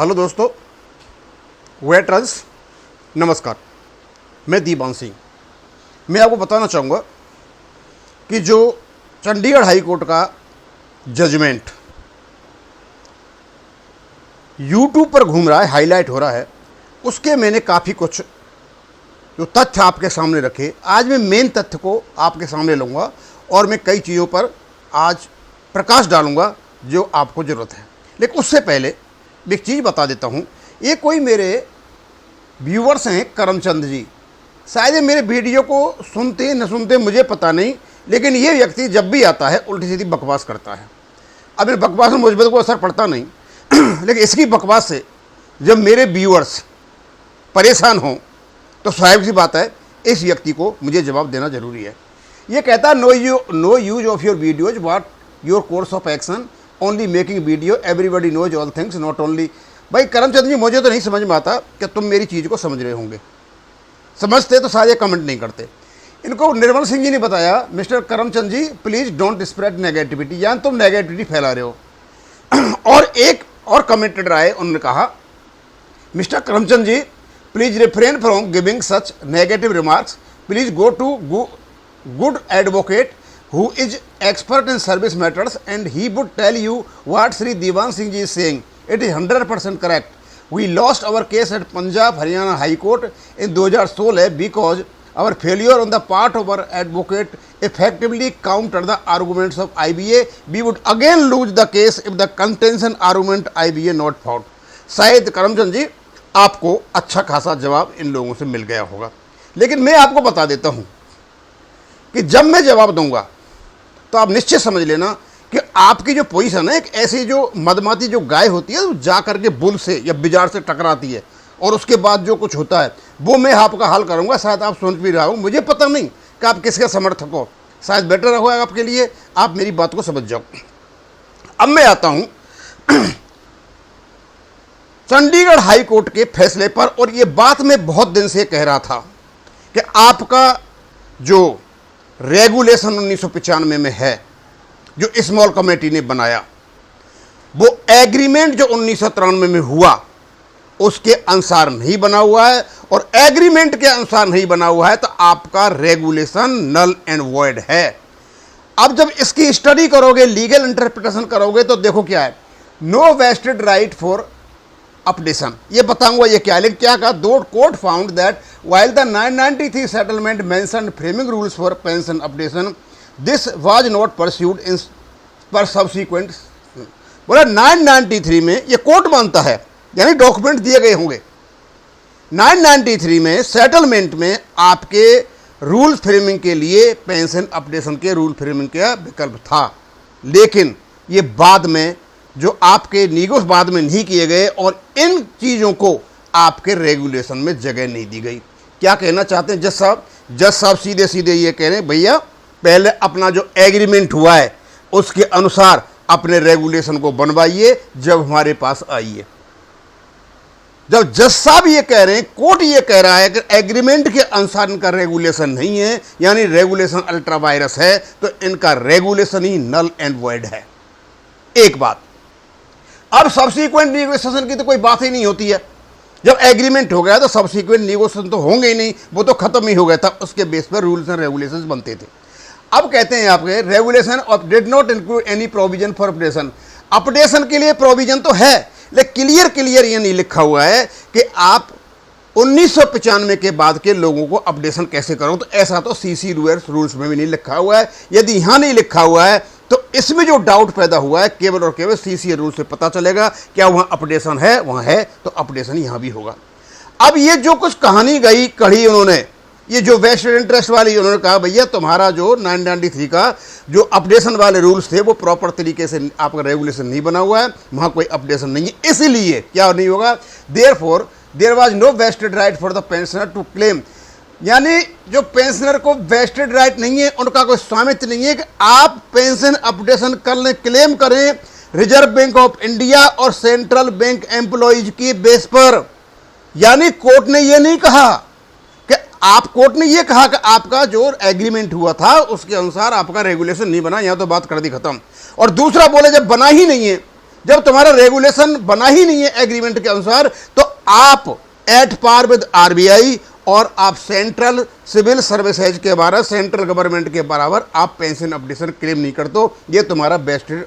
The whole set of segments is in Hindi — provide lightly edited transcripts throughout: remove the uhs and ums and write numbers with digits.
हेलो दोस्तों, वेटरन्स नमस्कार। मैं दीवान सिंह। मैं आपको बताना चाहूँगा कि जो चंडीगढ़ हाई कोर्ट का जजमेंट यूट्यूब पर घूम रहा है, हाईलाइट हो रहा है, उसके मैंने काफ़ी कुछ जो तथ्य आपके सामने रखे। आज मैं मेन तथ्य को आपके सामने लूँगा और मैं कई चीज़ों पर आज प्रकाश डालूँगा जो आपको ज़रूरत है। लेकिन उससे पहले एक चीज़ बता देता हूँ। ये कोई मेरे व्यूवर्स हैं, करमचंद जी, शायद ये मेरे वीडियो को सुनते न सुनते मुझे पता नहीं, लेकिन ये व्यक्ति जब भी आता है उल्टी सीधी बकवास करता है। अब इन बकवास में मुझ पर कोई असर पड़ता नहीं लेकिन इसकी बकवास से जब मेरे व्यूअर्स परेशान हों तो स्वाभाविक सी बात है, इस व्यक्ति को मुझे जवाब देना जरूरी है। ये कहता है no use of your videos what your course of action, only making video, everybody knows all things not only. भाई करमचंद जी, मुझे तो नहीं समझ में आता कि तुम मेरी चीज़ को समझ रहे होंगे। समझते तो शायद ये कमेंट नहीं करते। इनको निर्मल सिंह जी ने बताया, mister Karamchand ji please don't spread negativity, यानी तुम नेगेटिविटी फैला रहे हो। और एक और कमेंटेटर आए, उन्होंने कहा, mister Karamchand ji please refrain from giving such negative remarks, please go to good advocate who is expert in service matters and he would tell you what Sri Diwan Singh ji is saying. It is 100% correct. We lost our case at Punjab Haryana High Court in 2016 because our failure on the part of our advocate effectively countered the arguments of IBA. We would again lose the case if the contention argument IBA not found. शायद करमचंद जी आपको अच्छा खासा जवाब इन लोगों से मिल गया होगा, लेकिन मैं आपको बता देता हूँ कि जब मैं जवाब दूंगा तो आप निश्चित समझ लेना कि आपकी जो पोजीशन है, एक ऐसी जो मदमाती जो गाय होती है वो जा करके बुल से या बिजार से टकराती है और उसके बाद जो कुछ होता है वो मैं आपका हल करूंगा। शायद आप सुन भी रहा हूँ, मुझे पता नहीं कि आप किसके समर्थक हो, शायद बेटर होगा आपके लिए आप मेरी बात को समझ जाओ। अब मैं आता हूँ चंडीगढ़ हाई कोर्ट के फैसले पर, और ये बात मैं बहुत दिन से कह रहा था कि आपका जो रेगुलेशन 1995 में है जो स्मॉल कमेटी ने बनाया, वो एग्रीमेंट जो 1993 में हुआ उसके अनुसार नहीं बना हुआ है, और एग्रीमेंट के अनुसार नहीं बना हुआ है तो आपका रेगुलेशन नल एंड वॉइड है। अब जब इसकी स्टडी करोगे, लीगल इंटरप्रिटेशन करोगे, तो देखो क्या है, no vested right for updation, ये बताऊंगा ये क्या है। लेकिन क्या कहा, the court found that while the 993 settlement mentioned framing rules for pension updation, this was not pursued in per subsequent। बोला 993 में ये कोर्ट मानता है, यानी डॉक्यूमेंट दिए गए होंगे, 993 में सेटलमेंट में आपके रूल फ्रेमिंग के लिए पेंशन अपडेशन के रूल फ्रेमिंग का विकल्प था, लेकिन ये बाद में जो आपके नीगोस बाद में नहीं किए गए और इन चीज़ों को आपके रेगुलेशन में जगह नहीं दी गई। क्या कहना चाहते हैं जज साहब? जज साहब सीधे सीधे ये कह रहे हैं, भैया पहले अपना जो एग्रीमेंट हुआ है उसके अनुसार अपने रेगुलेशन को बनवाइए, जब हमारे पास आइए। जब जज साहब ये कह रहे हैं, कोर्ट ये कह रहा है कि एग्रीमेंट के अनुसार इनका रेगुलेशन नहीं है, यानी रेगुलेशन अल्ट्रा वायरस है, तो इनका रेगुलेशन ही नल एंड वॉइड है। एक बात। अब सब्सिक्वेंट नेगोशिएशन की तो कोई बात ही नहीं होती है। जब एग्रीमेंट हो गया तो सब्सिक्वेंट नेगोशिएशन तो होंगे ही नहीं, वो तो खत्म ही हो गया था, उसके बेस पर रूल्स एंड रेगुलेशंस बनते थे। अब कहते हैं आपके regulation of did not include any provision for updation, updation के लिए प्रोविजन तो है, लेकिन क्लियर ये नहीं लिखा हुआ है कि आप 1995 के बाद के लोगों को अपडेशन कैसे करो। तो ऐसा तो सीसी रूल्स में भी नहीं लिखा हुआ है। यदि यहाँ नहीं लिखा हुआ है तो इसमें जो डाउट पैदा हुआ है केवल और केवल सीसी रूल से पता चलेगा, क्या वहाँ अपडेशन है, वहाँ है तो अपडेशन यहाँ भी होगा। अब ये जो कुछ कहानी गई कढ़ी उन्होंने, ये जो वेस्टेड इंटरेस्ट वाली, उन्होंने कहा भैया तुम्हारा जो 993 का जो अपडेशन वाले रूल्स थे वो प्रॉपर तरीके से आपका रेगुलेशन नहीं बना हुआ है, वहाँ कोई अपडेशन नहीं है, इसलिए क्या नहीं होगा, therefore there was no vested right for the pensioner to claim, यानी जो पेंशनर को वेस्टेड राइट नहीं है, उनका कोई स्वामित्व नहीं है कि आप पेंशन अपडेशन कर लें, क्लेम करें रिजर्व बैंक ऑफ इंडिया और सेंट्रल बैंक एम्प्लॉइज की बेस पर। यानी कोर्ट ने ये नहीं कहा कि कोर्ट ने ये कहा कि आपका जो एग्रीमेंट हुआ था उसके अनुसार आपका रेगुलेशन नहीं बना, यहां तो बात कर दी खत्म। और दूसरा बोले जब बना ही नहीं है जब तुम्हारा रेगुलेशन बना ही नहीं है एग्रीमेंट के अनुसार, तो आप एट पार विद आरबीआई और आप सेंट्रल सिविल सर्विसेज के बराबर, सेंट्रल गवर्नमेंट के बराबर आप पेंशन अपडेशन क्लेम नहीं करते हो। ये तुम्हारा वेस्टेड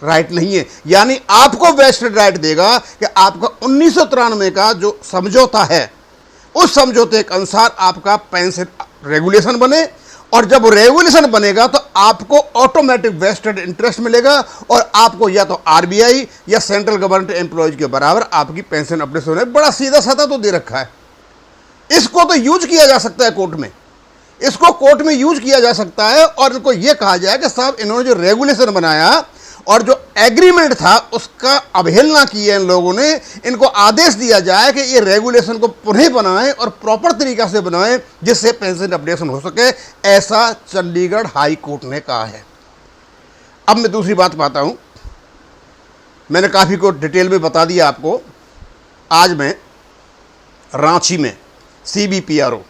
राइट नहीं है। यानी आपको वेस्टेड राइट देगा कि आपका 1993 का जो समझौता है, उस समझौते के अनुसार आपका पेंशन रेगुलेशन बने, और जब रेगुलेशन बनेगा तो आपको ऑटोमेटिक वेस्टेड इंटरेस्ट मिलेगा, और आपको या तो आरबीआई या सेंट्रल गवर्नमेंट एम्प्लॉयज के बराबर आपकी पेंशन अपडेशन होने। बड़ा सीधा साधा तो दे रखा है। इसको तो यूज किया जा सकता है कोर्ट में, इसको कोर्ट में यूज किया जा सकता है, और इनको यह कहा जाए कि साहब इन्होंने जो रेगुलेशन बनाया और जो एग्रीमेंट था उसका अवहेलना की है इन लोगों ने, इनको आदेश दिया जाए कि ये रेगुलेशन को पुनः बनाएं और प्रॉपर तरीका से बनाएं जिससे पेंशन अपडेशन हो सके। ऐसा चंडीगढ़ हाई कोर्ट ने कहा है। अब मैं दूसरी बात पाता हूं, मैंने काफ़ी को डिटेल में बता दिया आपको। आज मैं रांची में सीबीपीआरओ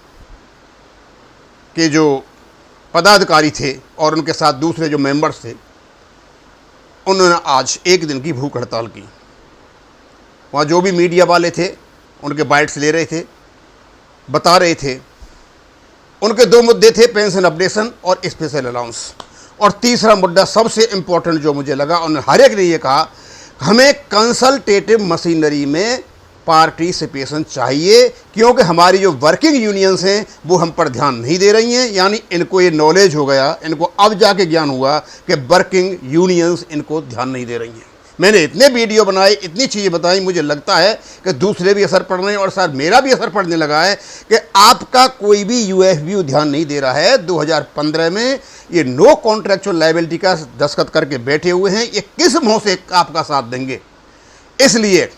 के जो पदाधिकारी थे और उनके साथ दूसरे जो मेंबर्स थे, उन्होंने आज एक दिन की भूख हड़ताल की। वहाँ जो भी मीडिया वाले थे उनके बाइट्स ले रहे थे, बता रहे थे। उनके दो मुद्दे थे, पेंशन अपडेशन और स्पेशल अलाउंस। और तीसरा मुद्दा सबसे इम्पोर्टेंट जो मुझे लगा, उन्होंने हर एक ने ये कहा हमें कंसल्टेटिव मशीनरी में पार्टिसिपेशन चाहिए, क्योंकि हमारी जो वर्किंग यूनियंस हैं वो हम पर ध्यान नहीं दे रही हैं। यानी इनको ये नॉलेज हो गया, इनको अब जाके ज्ञान हुआ कि वर्किंग यूनियंस इनको ध्यान नहीं दे रही हैं। मैंने इतने वीडियो बनाए, इतनी चीज़ें बताई, मुझे लगता है कि दूसरे भी असर पड़ रहे हैं और शायद मेरा भी असर पड़ने लगा है कि आपका कोई भी यूएफबीयू ध्यान नहीं दे रहा है। 2015 में ये नो कॉन्ट्रैक्चुअल लायबिलिटी का दस्तखत करके बैठे हुए हैं, ये किस मुँह से आपका साथ देंगे। इसलिए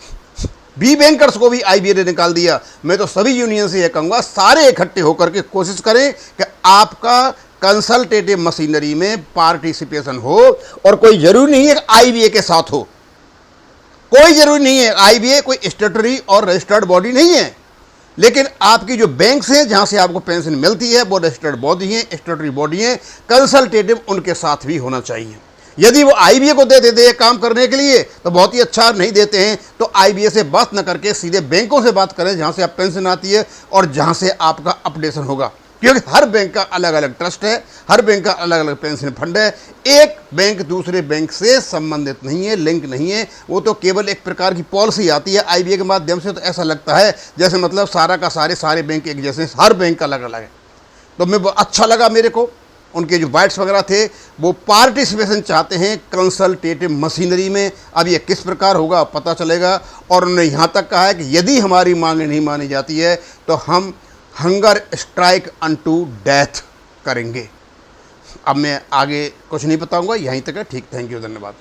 बी बैंकर्स को भी आईबीए ने निकाल दिया। मैं तो सभी यूनियन से यह कहूँगा, सारे इकट्ठे होकर के कोशिश करें कि आपका कंसल्टेटिव मशीनरी में पार्टिसिपेशन हो। और कोई जरूरी नहीं है कि आईबीए के साथ हो, कोई जरूरी नहीं है। आईबीए कोई स्टेटरी और रजिस्टर्ड बॉडी नहीं है, लेकिन आपकी जो बैंक्स हैं जहाँ से आपको पेंशन मिलती है वो रजिस्टर्ड बॉडी हैं, स्टेटरी बॉडी हैं। कंसल्टेटिव उनके साथ भी होना चाहिए। यदि वो आईबीए को दे देते हैं काम करने के लिए तो बहुत ही अच्छा, नहीं देते हैं तो आईबीए से बात न करके सीधे बैंकों से बात करें जहां से आप पेंशन आती है और जहां से आपका अपडेशन होगा। क्योंकि हर बैंक का अलग अलग ट्रस्ट है, हर बैंक का अलग अलग पेंशन फंड है। एक बैंक दूसरे बैंक से संबंधित नहीं है, लिंक नहीं है। वो तो केवल एक प्रकार की पॉलिसी आती है आईबीए के माध्यम से। तो ऐसा लगता है जैसे मतलब सारा का सारे बैंक एक जैसे, हर बैंक का अलग अलग है। तो मैं अच्छा लगा मेरे को, उनके जो बाइट्स वगैरह थे, वो पार्टिसिपेशन चाहते हैं कंसल्टेटिव मशीनरी में। अब ये किस प्रकार होगा पता चलेगा। और उन्होंने यहाँ तक कहा है कि यदि हमारी मांगें नहीं मानी जाती है तो हम हंगर स्ट्राइक अनटू डेथ करेंगे। अब मैं आगे कुछ नहीं बताऊंगा, यहीं तक है। ठीक, थैंक यू, धन्यवाद।